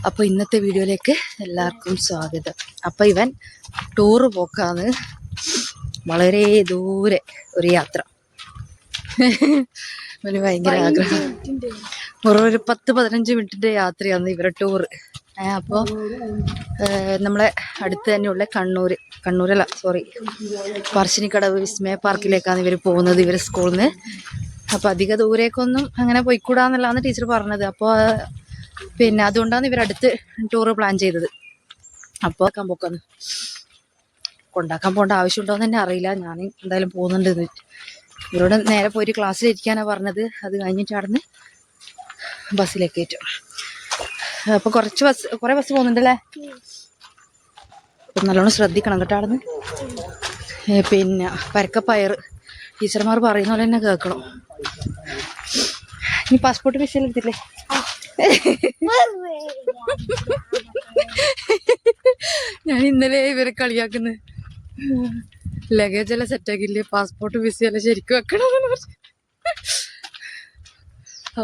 അപ്പോൾ ഇന്നത്തെ വീഡിയോയിലേക്ക് എല്ലാവർക്കും സ്വാഗതം. അപ്പോൾ ഇവൻ ടൂറ് പോക്കാന്ന്, വളരെ ദൂരെ ഒരു യാത്ര. ഇവന് ഭയങ്കര ആഗ്രഹം. ഒരു 10-15 മിനിറ്റിൻ്റെ യാത്രയാണ് ഇവരുടെ ടൂറ്. അപ്പോൾ നമ്മളെ അടുത്ത് തന്നെയുള്ള പറശ്ശിനിക്കടവ് വിസ്മയ പാർക്കിലേക്കാണ് ഇവർ പോകുന്നത്, ഇവർ സ്കൂളിൽ നിന്ന്. അപ്പോൾ അധിക ദൂരേക്കൊന്നും അങ്ങനെ പോയിക്കൂടാന്നുള്ളതാണ് ടീച്ചർ പറഞ്ഞത്. അപ്പോൾ പിന്നെ അതുകൊണ്ടാണ് ഇവരടുത്ത് ടൂറ് പ്ലാൻ ചെയ്തത്. അപ്പോൾ കൊണ്ടാക്കാൻ പോകേണ്ട ആവശ്യമുണ്ടോയെന്ന് തന്നെ അറിയില്ല. ഞാൻ എന്തായാലും പോകുന്നുണ്ട്. ഇവരോട് നേരെ പോയിട്ട് ക്ലാസ്സിലിരിക്കാനാണ് പറഞ്ഞത്. അത് കഴിഞ്ഞിട്ട് അവിടുന്ന് ബസ്സിലേക്ക് കയറ്റും. അപ്പോൾ കുറേ ബസ് പോകുന്നുണ്ടല്ലേ? അപ്പം നല്ലോണം ശ്രദ്ധിക്കണം കേട്ടോ. അവിടുന്ന് പിന്നെ പരക്കപ്പയർ ടീച്ചർമാർ പറയുന്ന പോലെ തന്നെ കേൾക്കണം. നീ പാസ്പോർട്ട് വിസ എടുത്തില്ലേ? ഞാൻ ഇന്നലെ ഇവരെ കളിയാക്കുന്നു. ലഗേജ് എല്ലാം സെറ്റാക്കില്ലേ, പാസ്പോർട്ട് വിസ എല്ലാം ശരിക്കും വെക്കണം.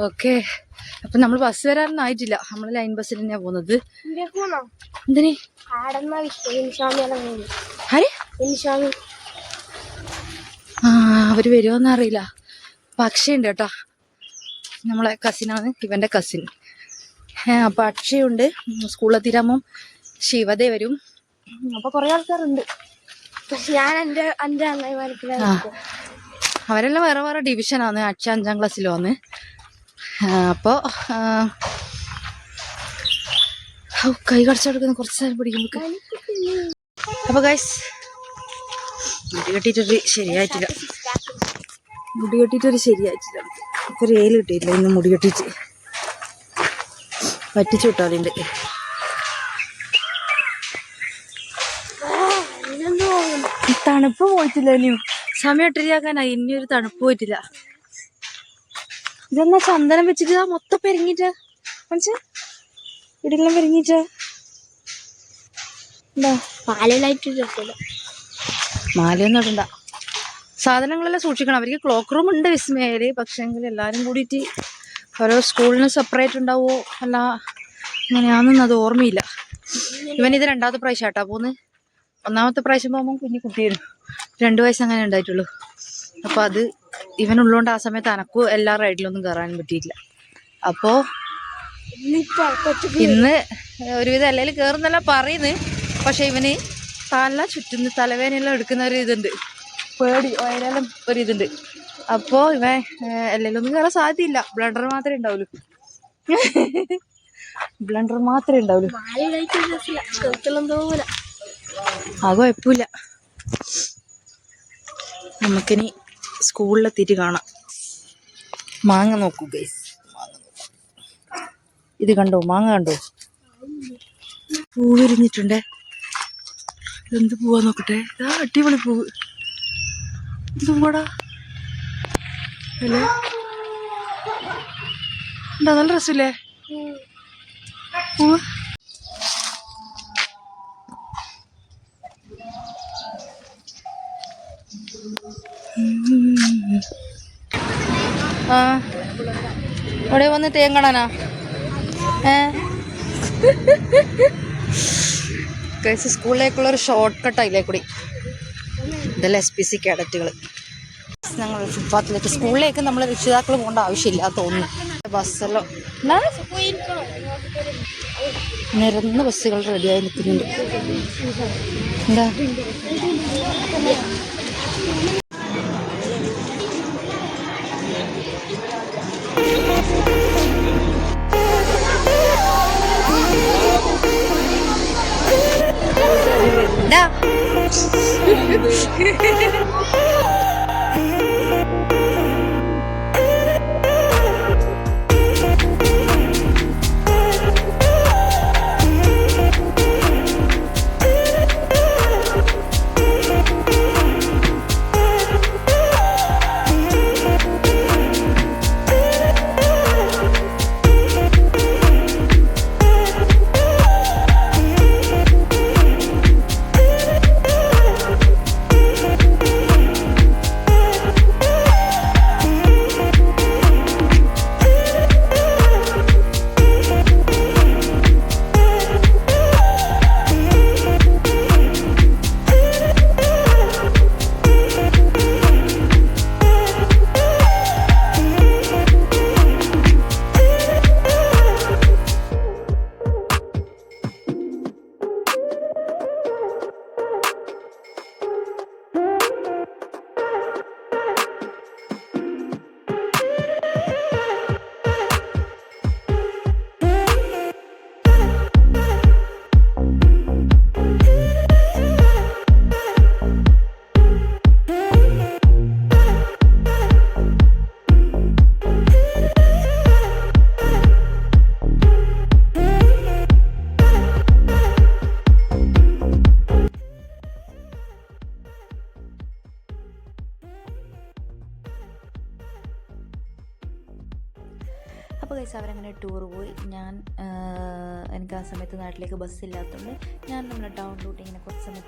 ഓക്കെ, അപ്പൊ നമ്മൾ ബസ് വരാനൊന്നും ആയിട്ടില്ല. നമ്മൾ ലൈൻ ബസ്സിൽ തന്നെയാ പോകുന്നത്. എന്തിന് അവര് വരുമോന്ന് അറിയില്ല. അക്ഷയുണ്ട് കേട്ടോ, നമ്മളെ കസിനാണ്, ഇവന്റെ കസിൻ. അപ്പൊ അക്ഷയുണ്ട്. സ്കൂളിലെത്തിരാകുമ്പം ശിവതേ വരും. അപ്പൊ കൊറേ ആൾക്കാരുണ്ട്. അവരെല്ലാം വേറെ വേറെ ഡിവിഷനാണ്. അക്ഷ 5ാം ക്ലാസ്സിലുമാണ്. അപ്പോൾ കൈ കടിച്ചെടുക്കുന്ന കുറച്ച് നേരം പിടിക്കുമ്പോൾ. അപ്പോൾ ഗൈസ്, മുടി കെട്ടിയിട്ടൊരു ശരിയായിട്ടില്ല. ഇപ്പൊ റേല് കിട്ടിയില്ല ഇന്ന്. മുടി കെട്ടിച്ച് പറ്റിച്ചു വിട്ടാലുണ്ട്. തണുപ്പ് പോയിട്ടില്ല. ഇനിയും സമയം 8:30 ഇനിയൊരു തണുപ്പ് പോയിട്ടില്ല. ഇതെന്നാ ചന്ദനം വെച്ചിട്ട് മൊത്തം പെരിങ്ങിട്ട് മനസ്സിൽ ഇടെല്ലാം പെരിങ്ങിട്ട് എന്താ മാലയൊന്നും ഇടണ്ട. സാധനങ്ങളെല്ലാം സൂക്ഷിക്കണം. അവർക്ക് ക്ലോക്ക് റൂം ഉണ്ട് വിസ്മയയില്. പക്ഷെ എങ്കിൽ എല്ലാവരും കൂടിയിട്ട് ഓരോ സ്കൂളിന് സെപ്പറേറ്റ് ഉണ്ടാവുമോ അല്ല അങ്ങനെയാണെന്ന് അത് ഓർമ്മയില്ല. ഇവനിത് 2ാമത്തെ പ്രാവശ്യം ആട്ടാ പോകുന്നത്. 1ാമത്തെ പ്രാവശ്യം പോകുമ്പോൾ കുട്ടിയായിരുന്നു. 2 വയസ്സ് അങ്ങനെ ഉണ്ടായിട്ടുള്ളൂ. അപ്പോൾ അത് ഇവനുള്ളതുകൊണ്ട് ആ സമയത്ത് അനക്കും എല്ലാ റൈഡിലൊന്നും കയറാനും പറ്റിയിട്ടില്ല. അപ്പോൾ ഇന്ന് ഒരുവിധം എല്ലാവരും കയറുന്നല്ല പറയുന്നത്. പക്ഷെ ഇവന് തല ചുറ്റുന്ന തലവേനെല്ലാം എടുക്കുന്ന ഒരു ഇതുണ്ട്, പേടി അതിനെല്ലാം ഒരിതുണ്ട്. അപ്പോൾ ഇവൻ എല്ലാവരും ഒന്നും കയറാൻ സാധ്യതയില്ല. ബ്ലണ്ടർ മാത്രമേ ഉണ്ടാവുള്ളൂ. അത് കുഴപ്പമില്ല. നമുക്കിനി സ്കൂളിലെത്തിയിട്ട് കാണാം. മാങ്ങ നോക്കൂ ഗൈസ്, ഇത് കണ്ടോ? മാങ്ങ കണ്ടോ? പൂ വിരിഞ്ഞിട്ടുണ്ടേ. എന്ത് പൂവാ നോക്കട്ടെ. അടിപൊളി പൂവ്. എന്ത് പൂവാടാ അല്ലേ? എന്താ നല്ല രസമില്ലേ പൂവ്? ഇവിടെ വന്ന് തേങ്ങണനാ? സ്കൂളിലേക്കുള്ള ഒരു ഷോർട്ട് കട്ട് അതിലേ കൂടി. ഇതെല്ലാം SPC കേഡറ്റുകൾ. ഞങ്ങൾ ഫുട്പാത്തിലേക്ക് സ്കൂളിലേക്ക് നമ്മൾ രക്ഷിതാക്കൾ പോകേണ്ട ആവശ്യമില്ല തോന്നുന്നു. ബസ്സെല്ലാം നിരന്ന് ബസ്സുകൾ റെഡിയായി നിൽക്കുന്നുണ്ട്. എന്താ ഗൈസ് അവരങ്ങനെ ടൂർ പോയി. എനിക്ക് ആ സമയത്ത് നാട്ടിലേക്ക് ബസ്സില്ലാത്തതുകൊണ്ട് ഞാൻ നമ്മുടെ ടൗണിലോട്ട് ഇങ്ങനെ കുറച്ച് സമയം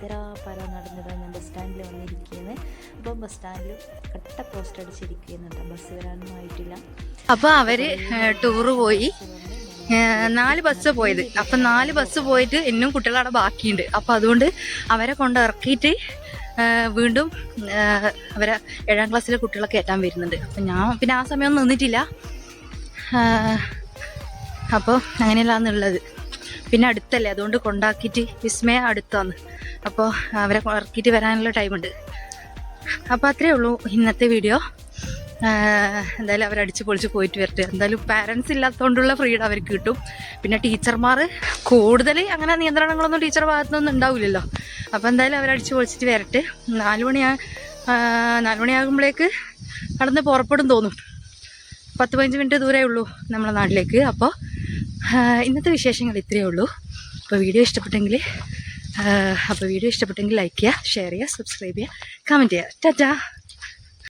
പല നടന്നിടാൻ ഞാൻ ബസ് സ്റ്റാൻഡിൽ വന്നിരിക്കുന്നത്. അപ്പോൾ ബസ് സ്റ്റാൻഡിൽ കട്ട പോസ്റ്റ് അടിച്ചിരിക്കുന്നുണ്ട്, ബസ് വരാനൊന്നും ആയിട്ടില്ല. അപ്പോൾ അവർ ടൂറ് പോയി, 4 ബസ് പോയത്. അപ്പം 4 ബസ് പോയിട്ട് ഇന്നും കുട്ടികളവിടെ ബാക്കിയുണ്ട്. അപ്പോൾ അതുകൊണ്ട് അവരെ കൊണ്ട് ഇറക്കിയിട്ട് വീണ്ടും അവരെ 7ാം ക്ലാസ്സിലെ കുട്ടികളെ കയറ്റാൻ വരുന്നുണ്ട്. അപ്പം ഞാൻ പിന്നെ ആ സമയമൊന്നും നിന്നിട്ടില്ല. അപ്പോൾ അങ്ങനെയല്ലാന്നുള്ളത്. പിന്നെ അടുത്തല്ലേ, അതുകൊണ്ട് കൊണ്ടാക്കിയിട്ട് വിസ്മയ അടുത്താണ്. അപ്പോൾ അവരെ ഇറക്കിയിട്ട് വരാനുള്ള ടൈമുണ്ട്. അപ്പോൾ അത്രയേ ഉള്ളൂ ഇന്നത്തെ വീഡിയോ. എന്തായാലും അവരടിച്ച് പൊളിച്ച് പോയിട്ട് വരട്ടെ. എന്തായാലും പാരൻസ് ഇല്ലാത്തതുകൊണ്ടുള്ള ഫ്രീഡം അവർക്ക് കിട്ടും. പിന്നെ ടീച്ചർമാർ കൂടുതൽ അങ്ങനെ നിയന്ത്രണങ്ങളൊന്നും ടീച്ചർ ഭാഗത്തുനിന്നൊന്നും ഉണ്ടാവില്ലല്ലോ. അപ്പോൾ എന്തായാലും അവരടിച്ച് പൊളിച്ചിട്ട് വരട്ടെ. 4 മണിയാകുമ്പോഴേക്ക് നടന്ന് പുറപ്പെടും തോന്നും. 10-15 മിനിറ്റ് ദൂരേ ഉള്ളൂ നമ്മളെ നാട്ടിലേക്ക്. അപ്പോൾ ഇന്നത്തെ വിശേഷങ്ങൾ ഇത്രയേ ഉള്ളൂ. അപ്പോൾ വീഡിയോ ഇഷ്ടപ്പെട്ടെങ്കിൽ ലൈക്ക് ചെയ്യുക, ഷെയർ ചെയ്യുക, സബ്സ്ക്രൈബ് ചെയ്യുക, കമൻറ്റ് ചെയ്യുക. ടാറ്റാ.